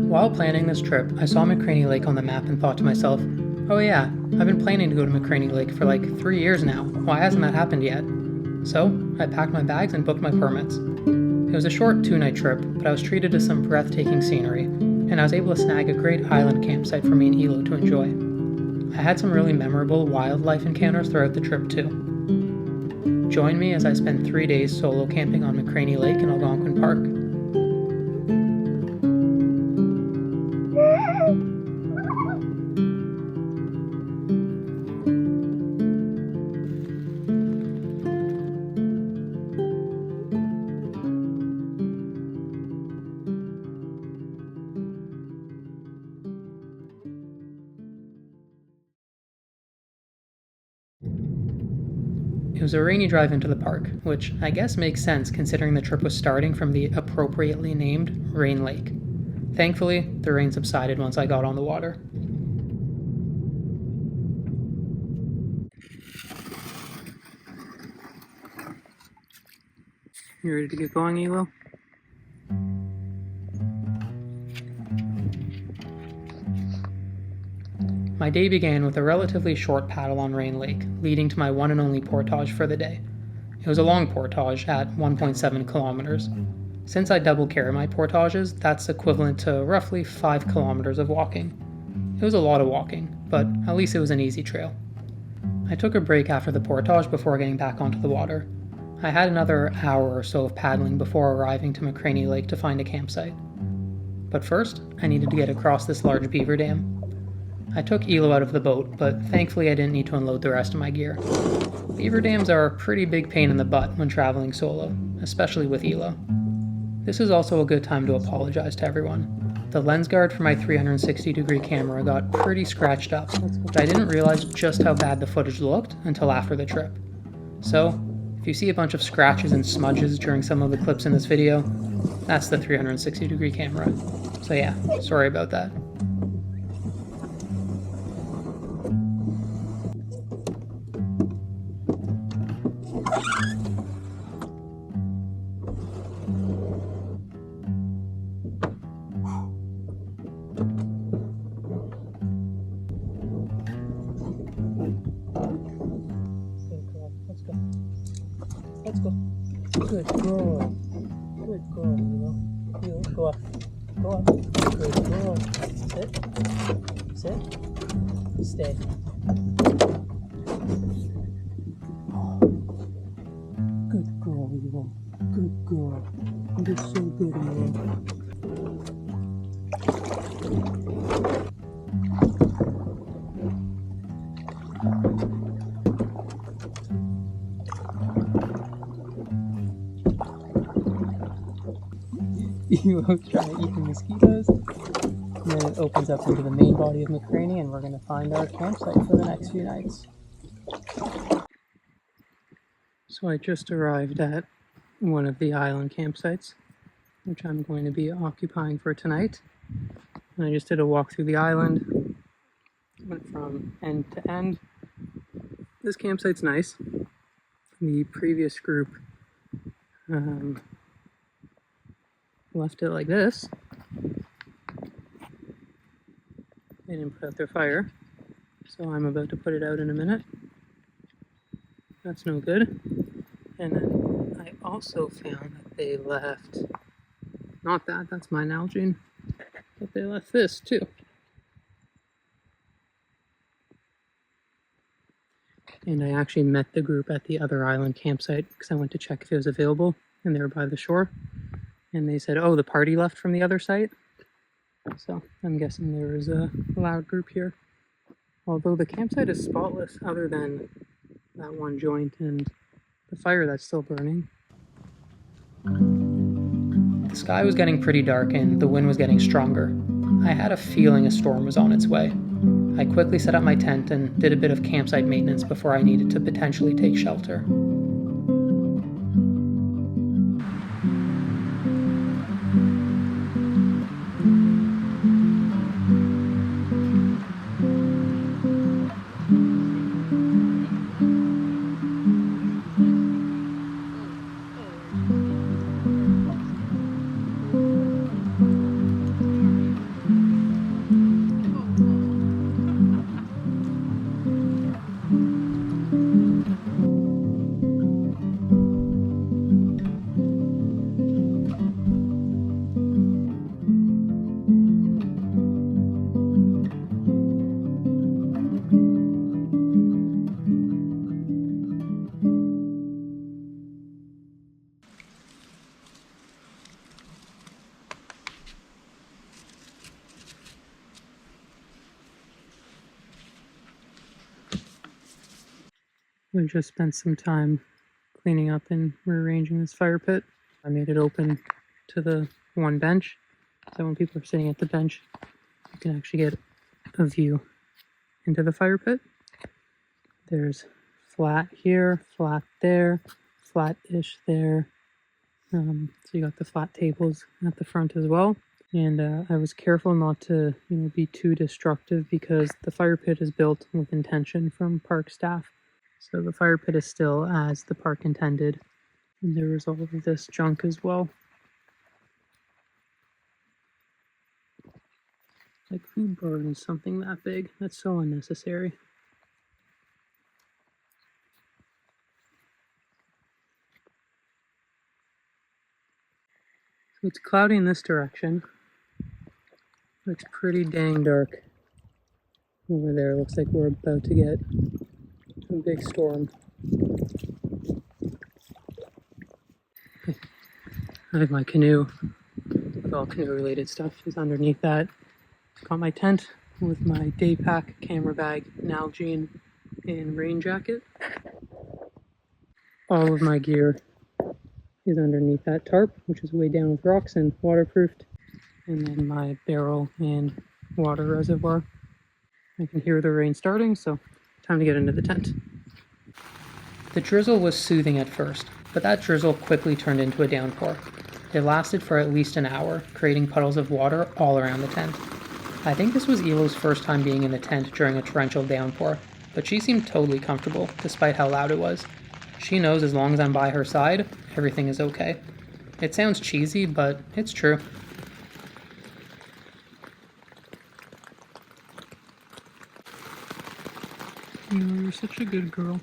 While planning this trip, I saw McCraney Lake on the map and thought to myself, oh yeah, I've been planning to go to McCraney Lake for like 3 years now. Why hasn't that happened yet? So, I packed my bags and booked my permits. It was a short 2-night trip, but I was treated to some breathtaking scenery, and I was able to snag a great island campsite for me and Elo to enjoy. I had some really memorable wildlife encounters throughout the trip too. Join me as I spend 3 days solo camping on McCraney Lake in Algonquin Park. It was a rainy drive into the park, which I guess makes sense considering the trip was starting from the appropriately named Rain Lake. Thankfully, the rain subsided once I got on the water. You ready to get going, Elo? My day began with a relatively short paddle on Rain Lake, leading to my one and only portage for the day. It was a long portage at 1.7 kilometers. Since I double carry my portages, that's equivalent to roughly 5 kilometers of walking. It was a lot of walking, but at least it was an easy trail. I took a break after the portage before getting back onto the water. I had another hour or so of paddling before arriving to McCraney Lake to find a campsite. But first, I needed to get across this large beaver dam. I took Elo out of the boat, but thankfully I didn't need to unload the rest of my gear. Beaver dams are a pretty big pain in the butt when traveling solo, especially with Elo. This is also a good time to apologize to everyone. The lens guard for my 360-degree camera got pretty scratched up, but I didn't realize just how bad the footage looked until after the trip. So, if you see a bunch of scratches and smudges during some of the clips in this video, that's the 360-degree camera. So yeah, sorry about that. Let's go. Good girl. Good girl, Elo. Go up. Go up. Good girl. Sit. Sit. Stay. Good girl, Elo. Good girl. You're so good, Elo. Elo's trying to eat the mosquitoes, and then it opens up into the main body of McCraney, and we're going to find our campsite for the next few nights. So I just arrived at one of the island campsites, which I'm going to be occupying for tonight. And I just did a walk through the island, went from end to end. This campsite's nice. The previous group left it like this. They didn't put out their fire, so I'm about to put it out in a minute. That's no good. And then I also found that they left, not that, that's my Nalgene, but they left this too. And I actually met the group at the other island campsite because I went to check if it was available, and they were by the shore. And they said, oh, the party left from the other site. So I'm guessing there is a loud group here. Although the campsite is spotless other than that one joint and the fire that's still burning. The sky was getting pretty dark and the wind was getting stronger. I had a feeling a storm was on its way. I quickly set up my tent and did a bit of campsite maintenance before I needed to potentially take shelter. I just spent some time cleaning up and rearranging this fire pit. I made it open to the one bench, so when people are sitting at the bench, you can actually get a view into the fire pit. There's flat here, flat there, flat-ish there. So you got the flat tables at the front as well. And I was careful not to, be too destructive because the fire pit is built with intention from park staff. So the fire pit is still as the park intended. And there was all of this junk as well. Like, who burns something that big? That's so unnecessary. So it's cloudy in this direction. It's pretty dang dark over there. Looks like we're about to get a big storm. I have my canoe with all canoe related stuff is underneath that. Got my tent with my day pack, camera bag, Nalgene, and rain jacket. All of my gear is underneath that tarp, which is weighed down with rocks and waterproofed. And then my barrel and water reservoir. I can hear the rain starting, so time to get into the tent. The drizzle was soothing at first, but that drizzle quickly turned into a downpour. It lasted for at least an hour, creating puddles of water all around the tent. I think this was Elo's first time being in the tent during a torrential downpour, but she seemed totally comfortable, despite how loud it was. She knows as long as I'm by her side, everything is okay. It sounds cheesy, but it's true. You're such a good girl.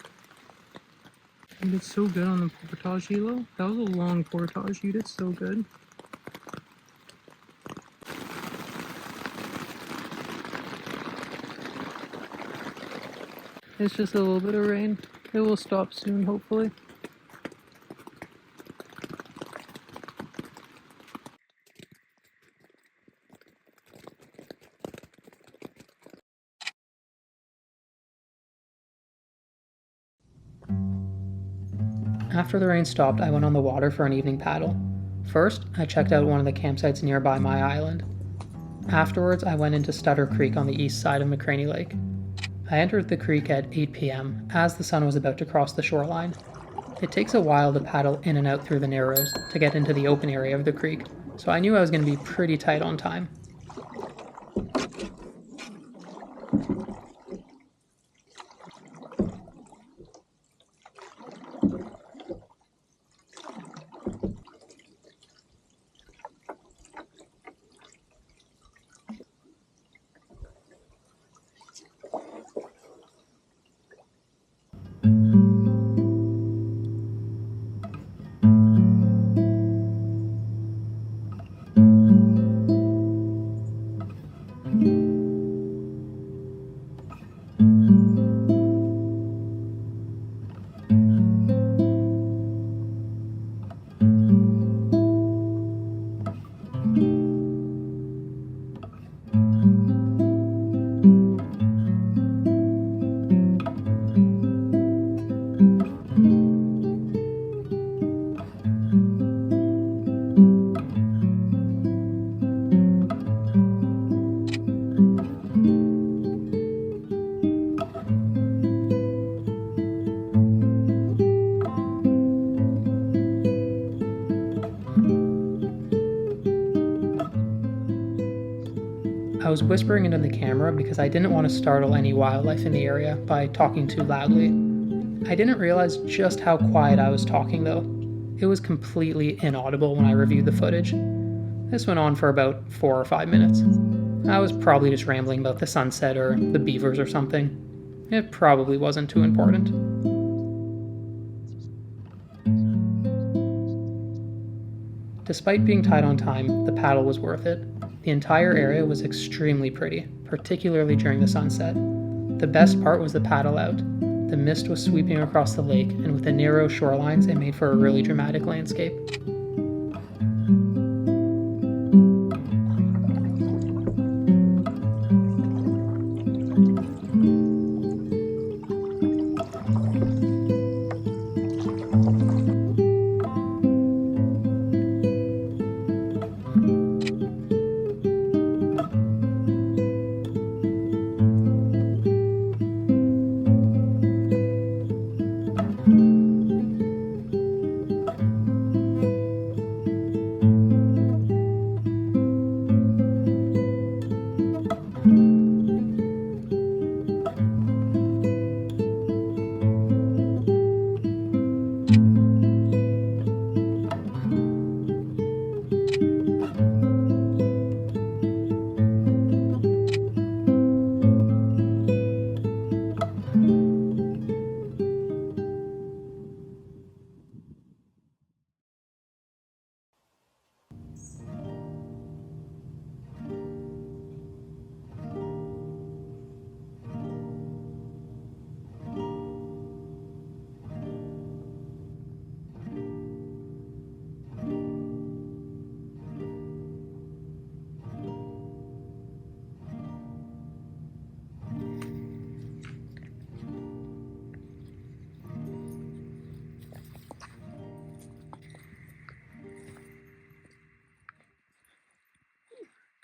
You did so good on the portage, Elo. That was a long portage. You did so good. It's just a little bit of rain. It will stop soon, hopefully. After the rain stopped, I went on the water for an evening paddle. First, I checked out one of the campsites nearby my island. Afterwards, I went into Stutter Creek on the east side of McCraney Lake. I entered the creek at 8 p.m. as the sun was about to cross the shoreline. It takes a while to paddle in and out through the narrows to get into the open area of the creek, so I knew I was going to be pretty tight on time. I was whispering into the camera because I didn't want to startle any wildlife in the area by talking too loudly. I didn't realize just how quiet I was talking though. It was completely inaudible when I reviewed the footage. This went on for about 4 or 5 minutes. I was probably just rambling about the sunset or the beavers or something. It probably wasn't too important. Despite being tight on time, the paddle was worth it. The entire area was extremely pretty, particularly during the sunset. The best part was the paddle out. The mist was sweeping across the lake, and with the narrow shorelines, it made for a really dramatic landscape.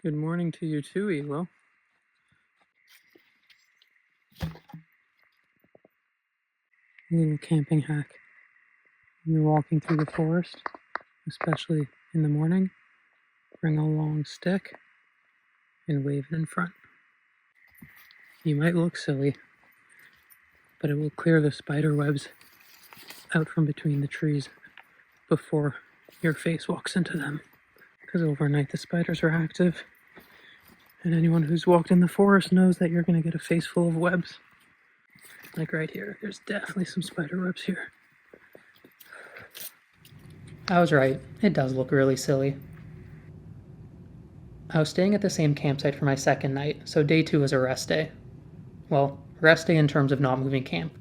Good morning to you too, Elo. A little camping hack. When you're walking through the forest, especially in the morning, bring a long stick and wave it in front. You might look silly, but it will clear the spider webs out from between the trees before your face walks into them. Because overnight the spiders are active, and anyone who's walked in the forest knows that you're going to get a face full of webs. Like right here, there's definitely some spider webs here. I was right, it does look really silly. I was staying at the same campsite for my second night, so day 2 was a rest day. Well, rest day in terms of not moving camp.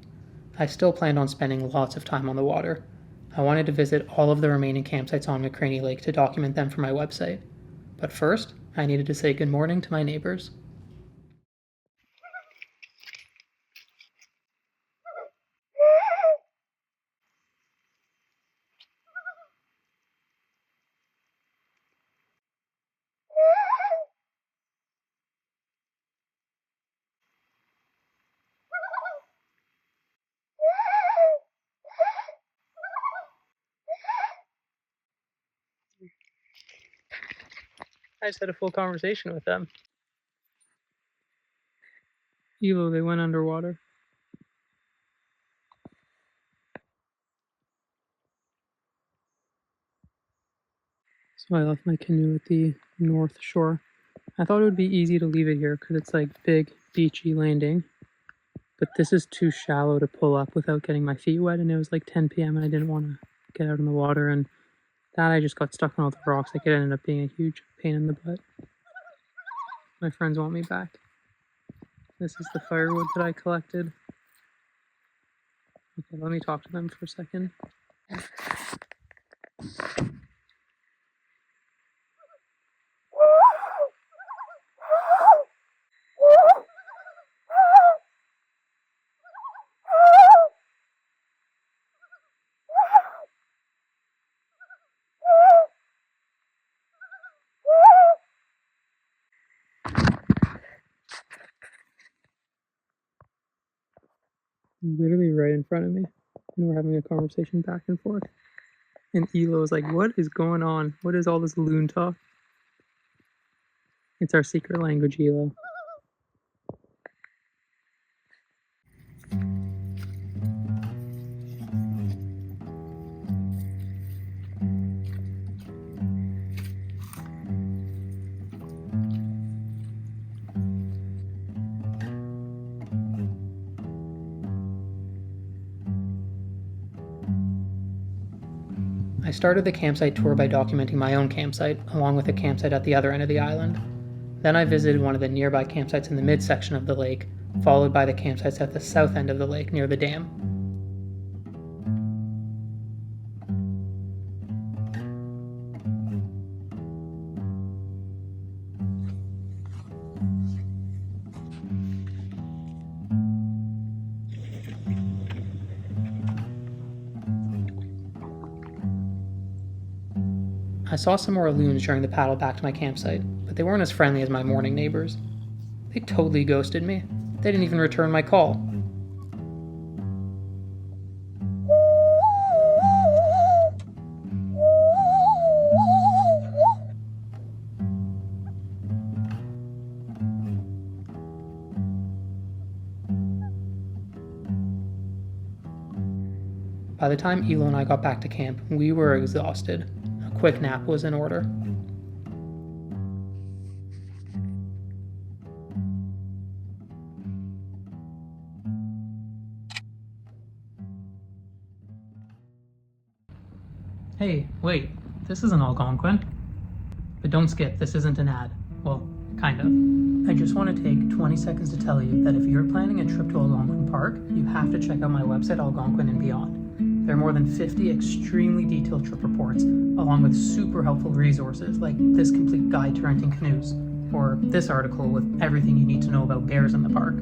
I still planned on spending lots of time on the water. I wanted to visit all of the remaining campsites on McCraney Lake to document them for my website. But first, I needed to say good morning to my neighbors. I just had a full conversation with them. Elo, they went underwater. So I left my canoe at the north shore. I thought it would be easy to leave it here because it's like big beachy landing. But this is too shallow to pull up without getting my feet wet, and it was like 10 p.m. and I didn't want to get out in the water, and that I just got stuck on all the rocks. Like it ended up being a huge pain in the butt. My friends want me back. This is the firewood that I collected. Okay, let me talk to them for a second. Literally right in front of me, and we're having a conversation back and forth. And Elo is like, what is going on? What is all this loon talk? It's our secret language, Elo. I started the campsite tour by documenting my own campsite, along with a campsite at the other end of the island. Then I visited one of the nearby campsites in the midsection of the lake, followed by the campsites at the south end of the lake near the dam. I saw some more loons during the paddle back to my campsite, but they weren't as friendly as my morning neighbors. They totally ghosted me. They didn't even return my call. By the time Elo and I got back to camp, we were exhausted. A quick nap was in order. Hey, wait, this isn't Algonquin. But don't skip, this isn't an ad. Well, kind of. I just want to take 20 seconds to tell you that if you're planning a trip to Algonquin Park, you have to check out my website, Algonquin and Beyond. There are more than 50 extremely detailed trip reports, along with super helpful resources like this complete guide to renting canoes, or this article with everything you need to know about bears in the park.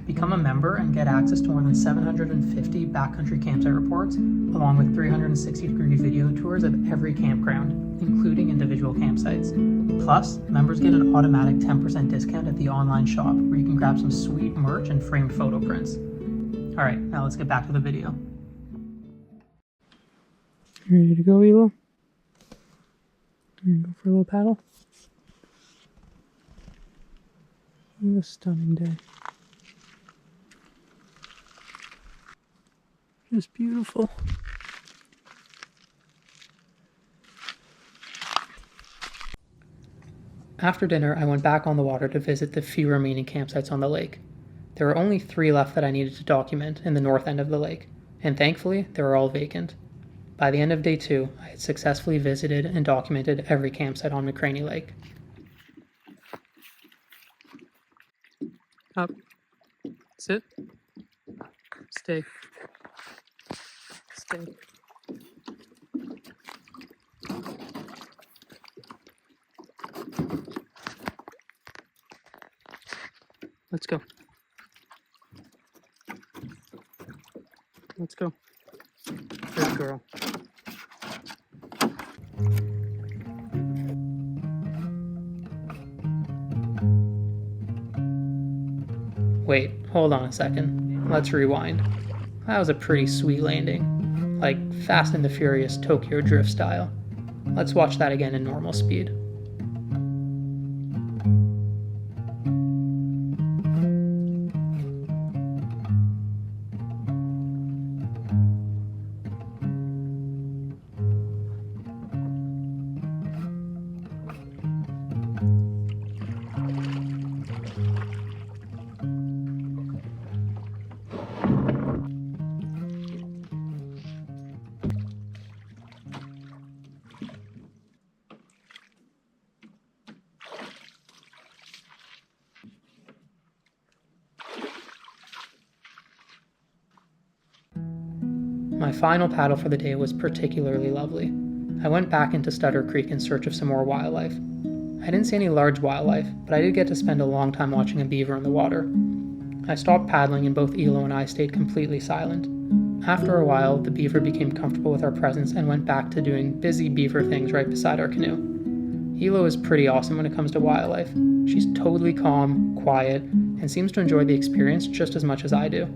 Become a member and get access to more than 750 backcountry campsite reports, along with 360-degree video tours of every campground. including individual campsites. Plus, members get an automatic 10% discount at the online shop, where you can grab some sweet merch and framed photo prints. Alright, now let's get back to the video. Ready to go, Elo? Go for a little paddle? What a stunning day. Just beautiful. After dinner, I went back on the water to visit the few remaining campsites on the lake. There were only 3 left that I needed to document in the north end of the lake, and thankfully, they were all vacant. By the end of day 2, I had successfully visited and documented every campsite on McCraney Lake. Up. Sit. Stay. Stay. Let's go. Let's go. Good girl. Wait, hold on a second. Let's rewind. That was a pretty sweet landing. Like Fast and the Furious Tokyo Drift style. Let's watch that again in normal speed. My final paddle for the day was particularly lovely. I went back into Stutter Creek in search of some more wildlife. I didn't see any large wildlife, but I did get to spend a long time watching a beaver in the water. I stopped paddling and both Elo and I stayed completely silent. After a while, the beaver became comfortable with our presence and went back to doing busy beaver things right beside our canoe. Elo is pretty awesome when it comes to wildlife. She's totally calm, quiet, and seems to enjoy the experience just as much as I do.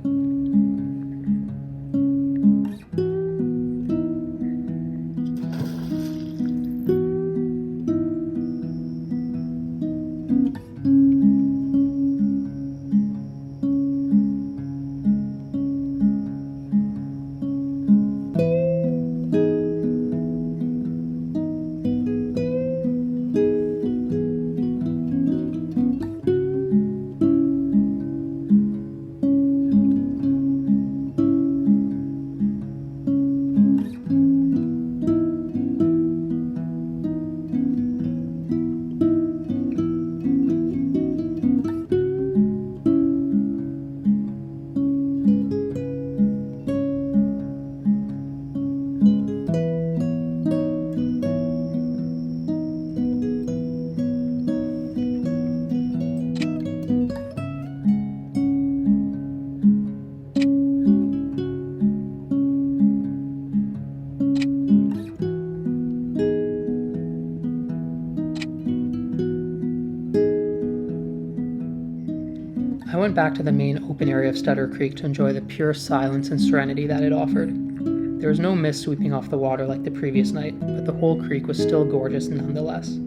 I went back to the main open area of Stutter Creek to enjoy the pure silence and serenity that it offered. There was no mist sweeping off the water like the previous night, but the whole creek was still gorgeous nonetheless.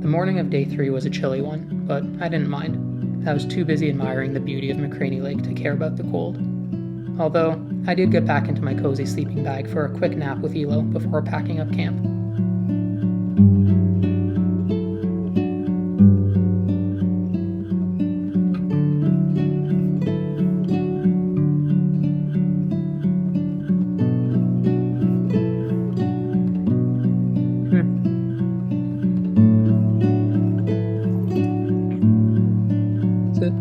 The morning of day 3 was a chilly one, but I didn't mind. I was too busy admiring the beauty of McCraney Lake to care about the cold. Although, I did get back into my cozy sleeping bag for a quick nap with Elo before packing up camp. Sit.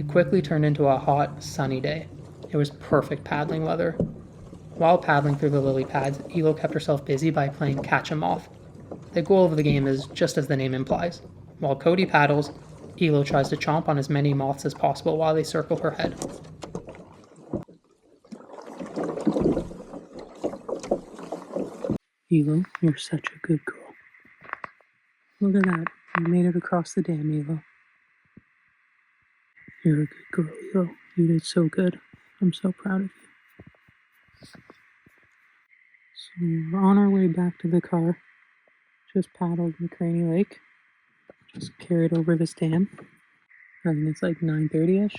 Quickly turned into a hot, sunny day. It was perfect paddling weather. While paddling through the lily pads, Elo kept herself busy by playing catch-a-moth. The goal of the game is just as the name implies. While Cody paddles, Elo tries to chomp on as many moths as possible while they circle her head. Elo, you're such a good girl. Look at that. You made it across the dam, Elo. You're a good girl, Elo. You did so good. I'm so proud of you. So we're on our way back to the car. Just paddled McCraney Lake. Just carried over this dam. And it's like 9:30ish.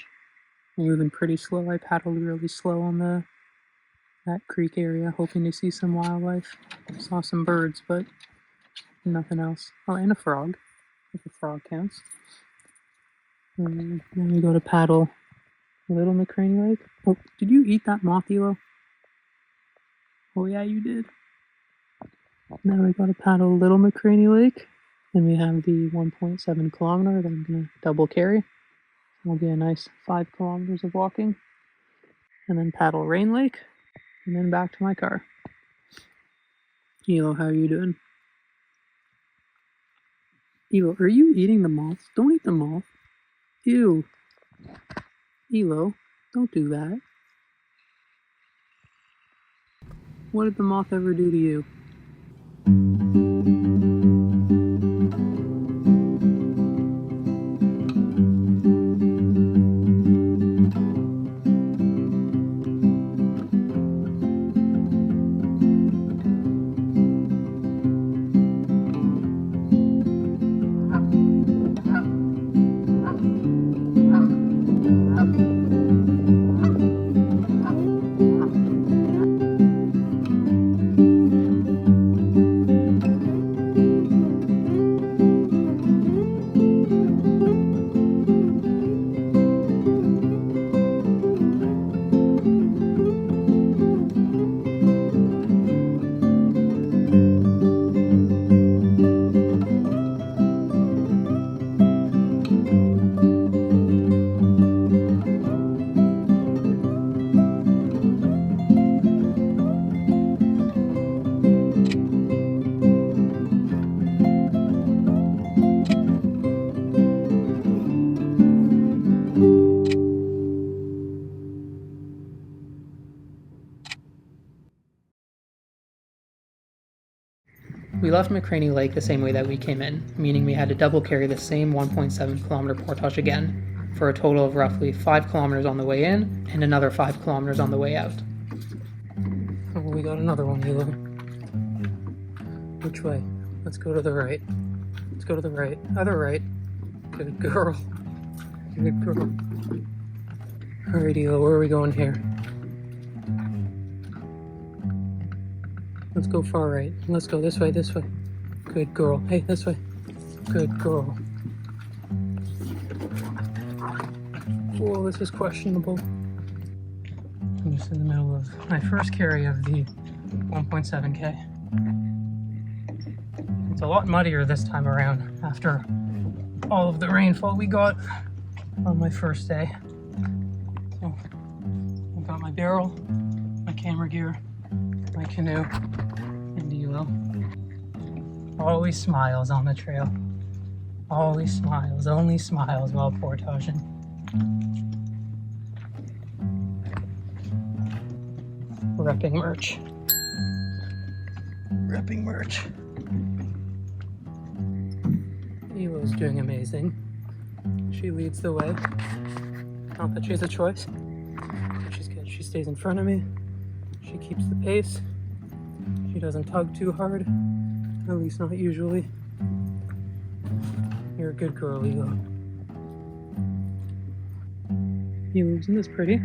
I'm moving pretty slow. I paddled really slow on that creek area, hoping to see some wildlife. Saw some birds, but nothing else. Oh, and a frog, if a frog counts. And then we go to paddle Little McCraney Lake. Oh, did you eat that moth, Elo? Oh yeah, you did. Now we got to paddle Little McCraney Lake. Then we have the 1.7 kilometer that I'm going to double carry. It'll be a nice 5 kilometers of walking. And then paddle Rain Lake. And then back to my car. Elo, how are you doing? Elo, are you eating the moth? Don't eat the moth. Ew. Elo, don't do that. What did the moth ever do to you? We left McCraney Lake the same way that we came in, meaning we had to double carry the same 1.7 kilometer portage again, for a total of roughly 5 kilometers on the way in and another 5 kilometers on the way out. Oh, we got another one, Hilo. Which way? Let's go to the right. Let's go to the right. Other right. Good girl. Good girl. Alright, Hilo, where are we going here? Let's go far right. Let's go this way, this way. Good girl. Hey, this way. Good girl. Whoa, this is questionable. I'm just in the middle of my first carry of the 1.7K. It's a lot muddier this time around after all of the rainfall we got on my first day. So, I've got my barrel, my camera gear, my canoe, and Hilo. Always smiles on the trail. Always smiles, only smiles while portaging. Repping merch. Repping merch. Hilo's doing amazing. She leads the way. Not that she has a choice. She's good. She stays in front of me. She keeps the pace. She doesn't tug too hard. At least not usually. You're a good girl, Hilo. Hilo, isn't this pretty?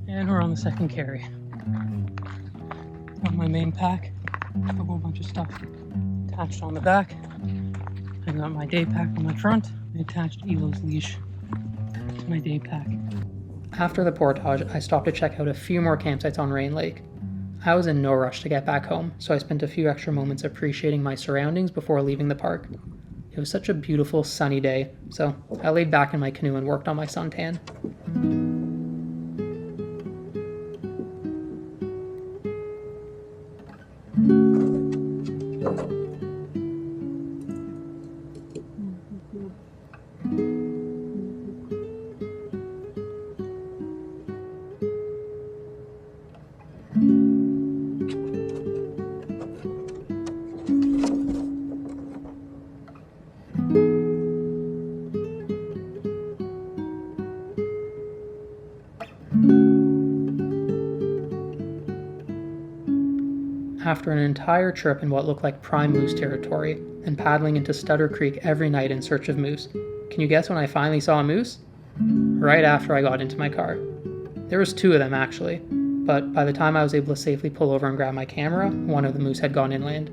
And we're on the second carry. On my main pack, a whole bunch of stuff attached on the back. I got my day pack on my front. I attached Hilo's leash to my day pack. After the portage, I stopped to check out a few more campsites on Rain Lake. I was in no rush to get back home, so I spent a few extra moments appreciating my surroundings before leaving the park. It was such a beautiful sunny day, so I laid back in my canoe and worked on my suntan. After an entire trip in what looked like prime moose territory, and paddling into Stutter Creek every night in search of moose, can you guess when I finally saw a moose? Right after I got into my car. There was 2 of them actually, but by the time I was able to safely pull over and grab my camera, one of the moose had gone inland.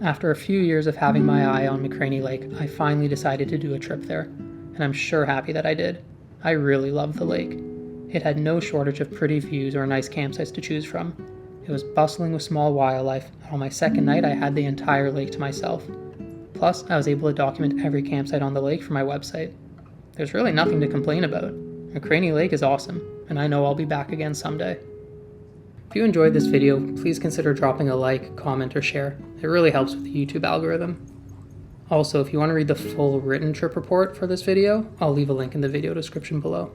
After a few years of having my eye on McCraney Lake, I finally decided to do a trip there, and I'm sure happy that I did. I really loved the lake. It had no shortage of pretty views or nice campsites to choose from. It was bustling with small wildlife, and on my second night I had the entire lake to myself. Plus, I was able to document every campsite on the lake for my website. There's really nothing to complain about. McCraney Lake is awesome, and I know I'll be back again someday. If you enjoyed this video, please consider dropping a like, comment, or share. It really helps with the YouTube algorithm. Also, if you want to read the full written trip report for this video, I'll leave a link in the video description below.